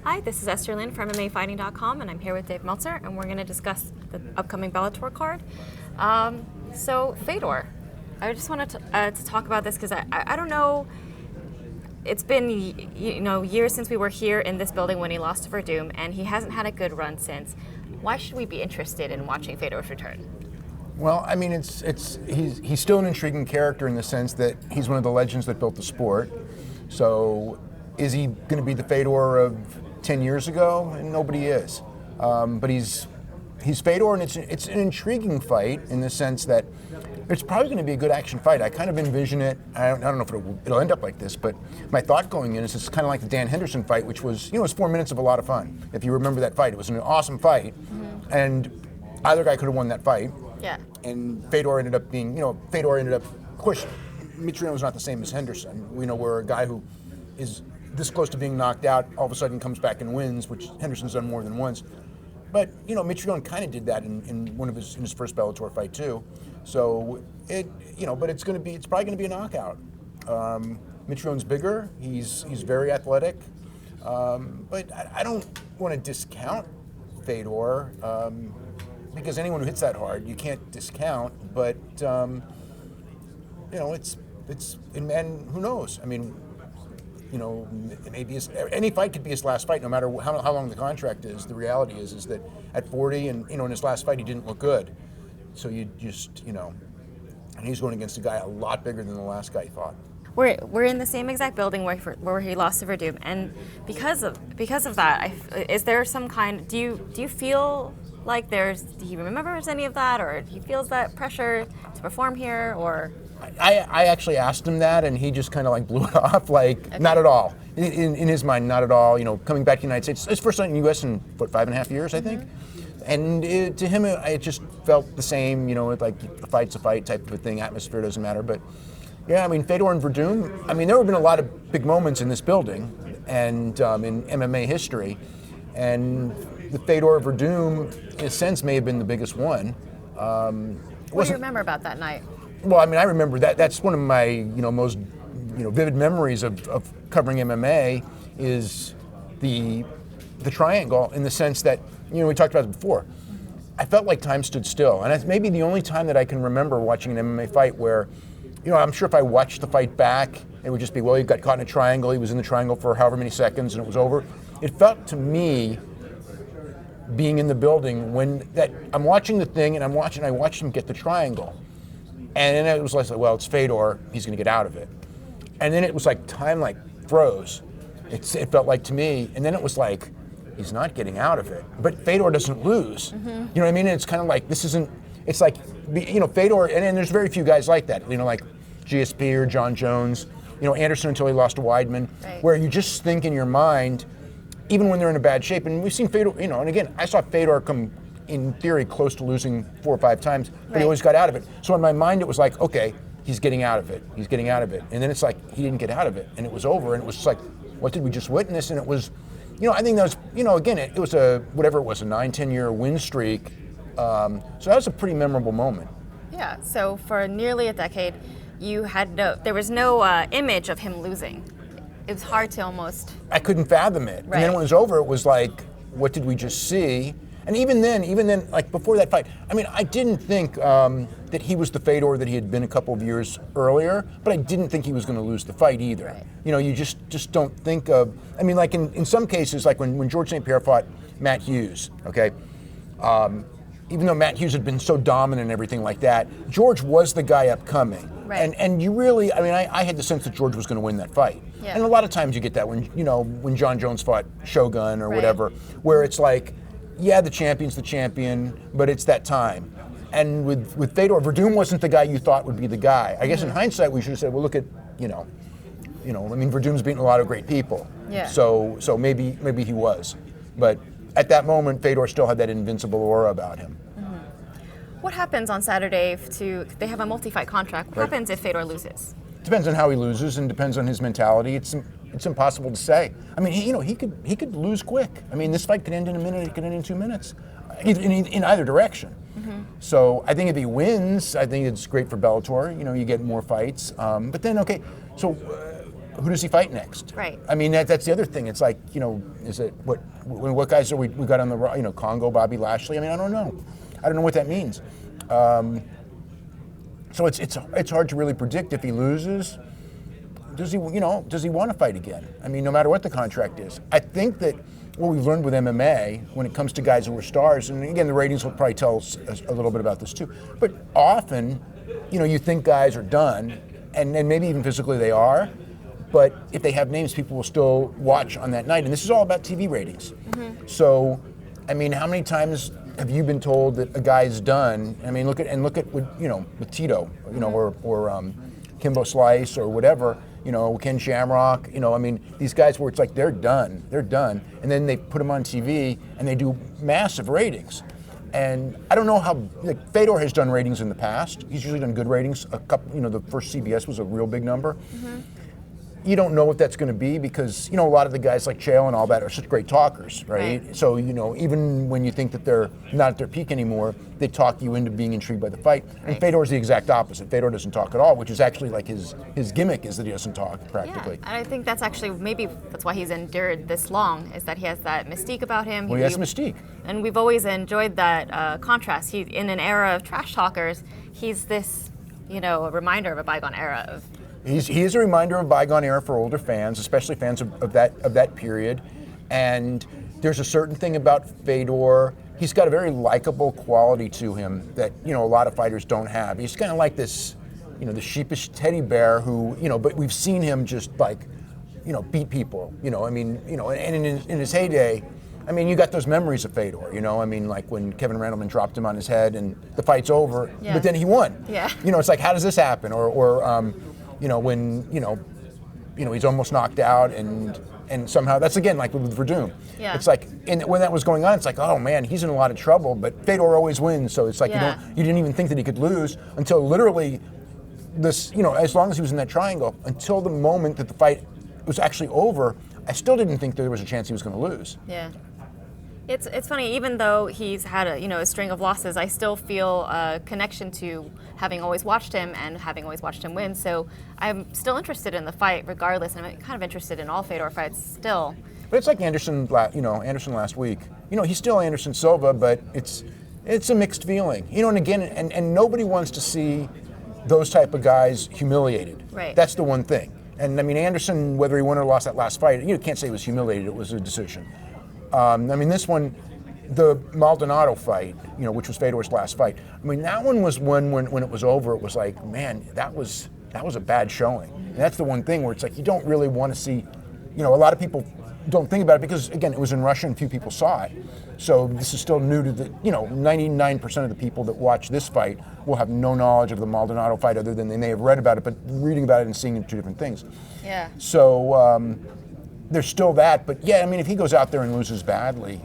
Hi, this is Esther Lynn from MMAfighting.com, and I'm here with Dave Meltzer, and we're going to discuss the upcoming Bellator card. So Fedor, I just wanted to talk about this because I don't know. It's been years since we were here in this building when he lost to Werdum, and he hasn't had a good run since. Why should we be interested in watching Fedor's return? Well, I mean, he's still an intriguing character in the sense that he's one of the legends that built the sport. So, is he going to be the Fedor of 10 years ago? And nobody is. But he's Fedor, and it's an intriguing fight in the sense that it's probably going to be a good action fight. I kind of envision it. I don't know if it'll end up like this, but my thought going in is it's kind of like the Dan Henderson fight, which was, it was 4 minutes of a lot of fun. If you remember that fight, it was an awesome fight, and either guy could have won that fight. Yeah. And Fedor ended up being, of course, Mitrio's not the same as Henderson. We know we're a guy who is this close to being knocked out, all of a sudden comes back and wins, which Henderson's done more than once. But, Mitrione kind of did that in his first Bellator fight too. So but it's probably gonna be a knockout. Mitrione's bigger, he's very athletic, but I don't want to discount Fedor, because anyone who hits that hard, you can't discount, but and who knows? I mean, maybe any fight could be his last fight, no matter how long the contract is. The reality is that at 40, and in his last fight, he didn't look good. So you just, and he's going against a guy a lot bigger than the last guy he fought. We're in the same exact building where he lost to Werdum, and because of that, is there some kind? Do you feel like do he remembers any of that, or he feels that pressure to perform here, or? I actually asked him that, and he just kind of like blew it off, like not at all. In his mind, not at all. Coming back to the United States, it's first night in the U.S. in 5.5 years, I think. And to him, it just felt the same. Like a fight's a fight type of a thing. Atmosphere doesn't matter, but yeah, I mean, Fedor and Werdum. I mean, there have been a lot of big moments in this building and in MMA history, and the Fedor of Werdum, in a sense, may have been the biggest one. What do you remember about that night? Well, I mean, I remember that. That's one of my, most, vivid memories of covering MMA is the triangle, in the sense that, we talked about it before. I felt like time stood still, and it's maybe the only time that I can remember watching an MMA fight where, I'm sure if I watched the fight back, it would just be, well, he got caught in a triangle. He was in the triangle for however many seconds, and it was over. It felt to me, being in the building, that I'm watching the thing, and I watched him get the triangle. And then it was like, well, it's Fedor, he's going to get out of it. And then it was like time froze. It felt like to me, and then it was like, he's not getting out of it. But Fedor doesn't lose. You know what I mean? And it's kind of like, it's like, Fedor, and there's very few guys like that, like GSP or John Jones, Anderson until he lost to Weidman, right, where you just think in your mind, even when they're in a bad shape, and we've seen Fedor, and again, I saw Fedor come, in theory, close to losing 4 or 5 times, but right, he always got out of it. So in my mind, it was like, okay, he's getting out of it. He's getting out of it. And then it's like, he didn't get out of it. And it was over. And it was just like, what did we just witness? And it was, I think that was, again, it was a 9-10 year win streak. So that was a pretty memorable moment. Yeah. So for nearly a decade, there was no image of him losing. It was hard to almost. I couldn't fathom it. Right. And then when it was over, it was like, what did we just see? And even then, like before that fight, I mean, I didn't think that he was the Fedor that he had been a couple of years earlier, but I didn't think he was going to lose the fight either. Right. You just don't think of. I mean, like in some cases, like when George St. Pierre fought Matt Hughes, okay. Even though Matt Hughes had been so dominant and everything like that, George was the guy upcoming. Right. And you really, I mean, I had the sense that George was going to win that fight. Yeah. And a lot of times you get that when John Jones fought Shogun or whatever, where it's like, yeah, the champion's the champion, but it's that time. And with Fedor, Werdum wasn't the guy you thought would be the guy. I guess in hindsight, we should have said, well, look at, I mean, Verdum's beaten a lot of great people. Yeah. So maybe he was. But at that moment, Fedor still had that invincible aura about him. What happens on Saturday they have a multi-fight contract. What happens if Fedor loses? Depends on how he loses and depends on his mentality. It's impossible to say. I mean, he could lose quick. I mean, this fight could end in a minute. It could end in 2 minutes, in either direction. So I think if he wins, I think it's great for Bellator. You get more fights. But then, okay, so who does he fight next? Right. I mean, that's the other thing. It's like, is it what guys are we got on the Congo, Bobby Lashley? I mean, I don't know. I don't know what that means. So it's hard to really predict if he loses. Does he want to fight again? I mean, no matter what the contract is. I think that what we've learned with MMA when it comes to guys who are stars, and again, the ratings will probably tell us a little bit about this too, but often, you think guys are done, and maybe even physically they are, but if they have names, people will still watch on that night, and this is all about TV ratings. Mm-hmm. So, I mean, how many times have you been told that a guy's done? I mean, look at with Tito, or Kimbo Slice or whatever. Ken Shamrock, I mean, these guys where it's like they're done, and then they put them on TV and they do massive ratings. And I don't know how, Fedor has done ratings in the past. He's usually done good ratings. A couple, the first CBS was a real big number. Mm-hmm. You don't know what that's going to be because, a lot of the guys like Chael and all that are such great talkers, right? So, even when you think that they're not at their peak anymore, they talk you into being intrigued by the fight. Right. And Fedor's the exact opposite. Fedor doesn't talk at all, which is actually like his gimmick is that he doesn't talk practically. Yeah, and I think that's actually, maybe that's why he's endured this long, is that he has that mystique about him. Well, he has mystique. And we've always enjoyed that contrast. He, in an era of trash talkers, he's this, a reminder of a bygone era of. He is a reminder of a bygone era for older fans, especially fans of that period. And there's a certain thing about Fedor. He's got a very likable quality to him that a lot of fighters don't have. He's kind of like this, the sheepish teddy bear who but we've seen him just beat people. And in his heyday, I mean, you got those memories of Fedor. I mean, like when Kevin Randleman dropped him on his head and the fight's over, but then he won. Yeah. It's like, how does this happen? Or when he's almost knocked out and somehow that's again like with Werdum. Yeah. It's like when that was going on, it's like, oh man, he's in a lot of trouble. But Fedor always wins, so it's like you didn't even think that he could lose until literally this. As long as he was in that triangle, until the moment that the fight was actually over, I still didn't think there was a chance he was going to lose. Yeah. It's funny, even though he's had a string of losses, I still feel a connection to having always watched him and having always watched him win. So I'm still interested in the fight regardless, and I'm kind of interested in all Fedor fights still. But it's like Anderson last week. He's still Anderson Silva, but it's a mixed feeling. And again, and nobody wants to see those type of guys humiliated. Right. That's the one thing. And I mean, Anderson, whether he won or lost that last fight, you can't say he was humiliated. It was a decision. I mean, this one, the Maldonado fight, which was Fedor's last fight. I mean, that one was one when it was over. It was like, man, that was a bad showing. And that's the one thing where it's like you don't really want to see. A lot of people don't think about it because again, it was in Russia and few people saw it. So this is still new to the. 99% of the people that watch this fight will have no knowledge of the Maldonado fight other than they may have read about it, but reading about it and seeing it are two different things. Yeah. So. There's still that, but yeah, I mean, if he goes out there and loses badly,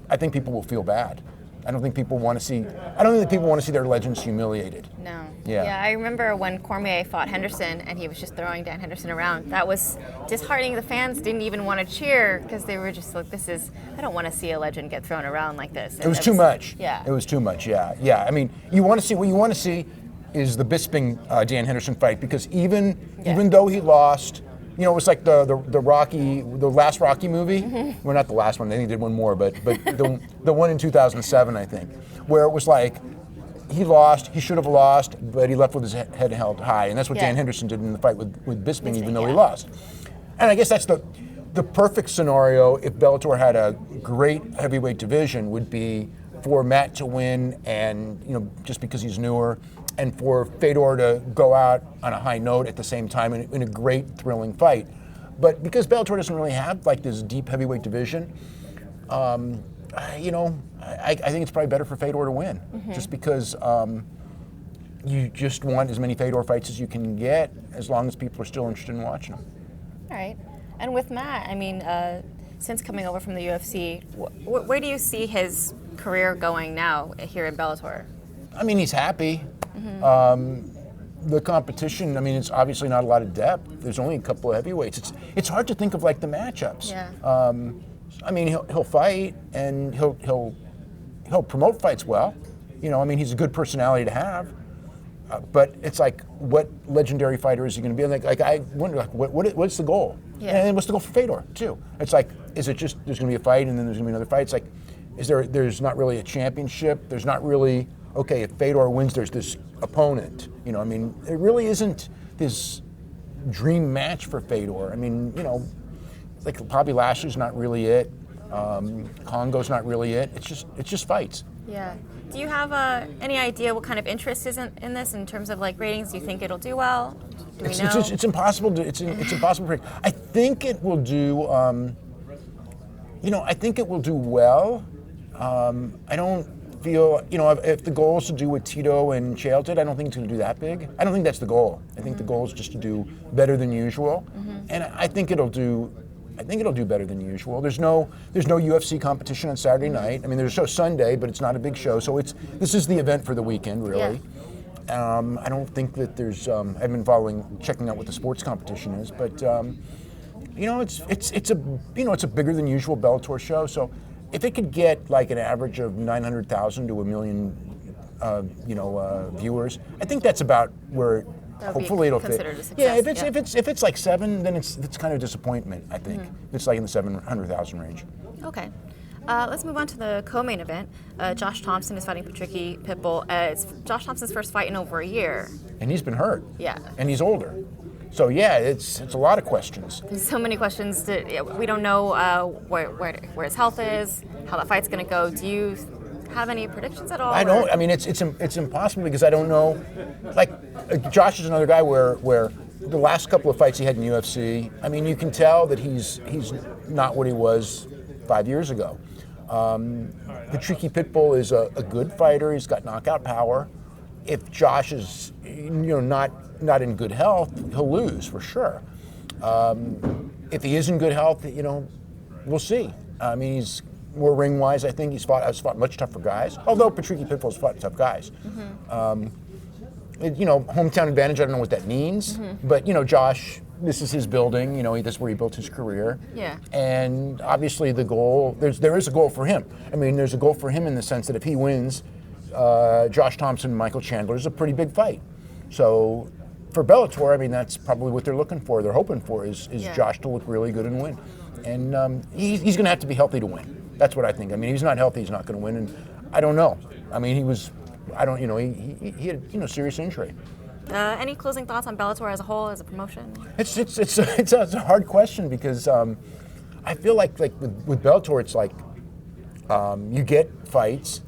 I think people will feel bad. I don't think people want to see their legends humiliated. No. Yeah. I remember when Cormier fought Henderson and he was just throwing Dan Henderson around. That was disheartening. The fans didn't even want to cheer because they were just like, I don't want to see a legend get thrown around like this. It was too much. Yeah. It was too much, yeah. Yeah, I mean, what you want to see is the Bisping Dan Henderson fight because even though he lost, it was like the last Rocky movie. Mm-hmm. Well, not the last one. I think they did one more, but the one in 2007, I think, where it was like he lost. He should have lost, but he left with his head held high, and that's what Dan Henderson did in the fight with Bisping, even though he lost. And I guess that's the perfect scenario if Bellator had a great heavyweight division would be for Matt to win, and just because he's newer. And for Fedor to go out on a high note at the same time in a great, thrilling fight. But because Bellator doesn't really have like this deep heavyweight division, I think it's probably better for Fedor to win. Mm-hmm. Just because you just want as many Fedor fights as you can get as long as people are still interested in watching them. All right. And with Matt, I mean, since coming over from the UFC, where do you see his career going now here in Bellator? I mean, he's happy. Mm-hmm. The competition, I mean, it's obviously not a lot of depth. There's only a couple of heavyweights. It's hard to think of like the matchups. Yeah. I mean, he'll fight and he'll promote fights well. I mean, he's a good personality to have. But it's like, what legendary fighter is he going to be? Like I wonder, like, what's the goal? Yeah. And what's the goal for Fedor too? It's like, is it just there's going to be a fight and then there's going to be another fight? It's like, there's not really a championship. There's not really, okay, if Fedor wins, there's this opponent. You know, I mean, it really isn't this dream match for Fedor. I mean, you know, like Bobby Lashley's not really it. Congo's not really it. It's just fights. Yeah. Do you have any idea what kind of interest is in this in terms of like ratings? Do you think it'll do well? Do we know? It's impossible to it's impossible to predict. I think it will do. I think it will do well. I don't feel, if the goal is to do what Tito and Chael did, I don't think it's going to do that big. I don't think that's the goal. I think the goal is just to do better than usual, and I think it'll do better than usual. There's no UFC competition on Saturday night. I mean, there's a show Sunday, but it's not a big show. So this is the event for the weekend, really. Yeah. I don't think that there's. I've been checking out what the sports competition is, but it's a bigger than usual Bellator show. So if it could get like an average of 900,000 to 1 million, viewers, I think that's about where. Hopefully it'll fit. A success. Yeah, if it's like 7, then it's kind of disappointment. I think it's like in the 700,000 range. Okay, let's move on to the co-main event. Josh Thompson is fighting Patricky Pitbull. It's Josh Thompson's first fight in over a year, and he's been hurt. Yeah, and he's older. So yeah, it's a lot of questions. There's so many questions. We don't know where his health is, how that fight's going to go. Do you have any predictions at all? I don't. I mean, it's impossible because I don't know. Like Josh is another guy where the last couple of fights he had in UFC, I mean, you can tell that he's not what he was 5 years ago. Patricky Pitbull is a good fighter. He's got knockout power. If Josh is not in good health, he'll lose for sure. If he is in good health, we'll see. I mean, he's more ring-wise, I think. He's fought much tougher guys, although Patricky Pitbull's fought tough guys. Hometown advantage, I don't know what that means, but, Josh, this is his building, that's where he built his career. Yeah. And obviously the goal, there is a goal for him. I mean, there's a goal for him in the sense that if he wins, Josh Thompson and Michael Chandler is a pretty big fight. So for Bellator, I mean, that's probably what they're looking for. They're hoping for is Josh to look really good and win. And he's going to have to be healthy to win. That's what I think. I mean, if he's not healthy, he's not going to win. And I don't know. I mean, he had serious injury. Any closing thoughts on Bellator as a whole, as a promotion? It's a hard question because I feel like with Bellator, it's like you get fights,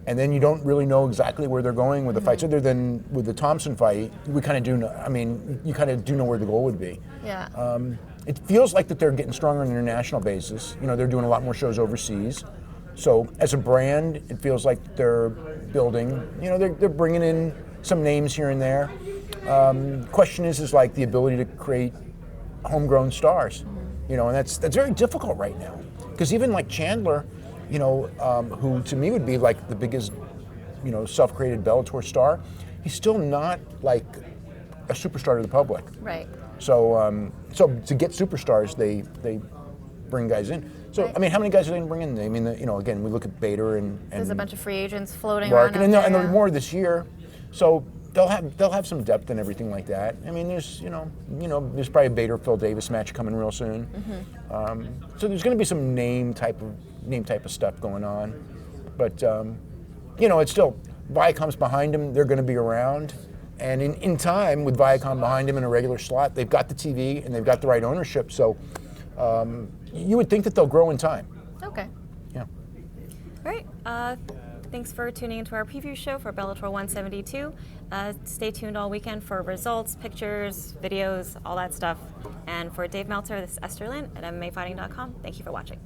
and then you don't really know exactly where they're going with the fights. Other than with the Thompson fight, we kind of do know. I mean, you kind of do know where the goal would be. Yeah. It feels like that they're getting stronger on an international basis. They're doing a lot more shows overseas. So as a brand, it feels like they're building. They're bringing in some names here and there. Question is like the ability to create homegrown stars. And that's very difficult right now. Because even like Chandler, who to me would be like the biggest, self-created Bellator star, he's still not like a superstar to the public. Right. So to get superstars, they bring guys in. So right. I mean, how many guys are they going to bring in? I mean, again, we look at Bader and there's a bunch of free agents floating Larkin, around. And there'll be more this year. So they'll have some depth and everything like that. I mean, there's there's probably a Bader Phil Davis match coming real soon. So there's going to be some name type of stuff going on, but it's still Viacom's behind him. They're going to be around. And in time, with Viacom behind him in a regular slot, they've got the TV and they've got the right ownership. So you would think that they'll grow in time. Okay. Yeah. All right. Thanks for tuning into our preview show for Bellator 172. Stay tuned all weekend for results, pictures, videos, all that stuff. And for Dave Meltzer, this is Esther Lynn at MMAfighting.com. Thank you for watching.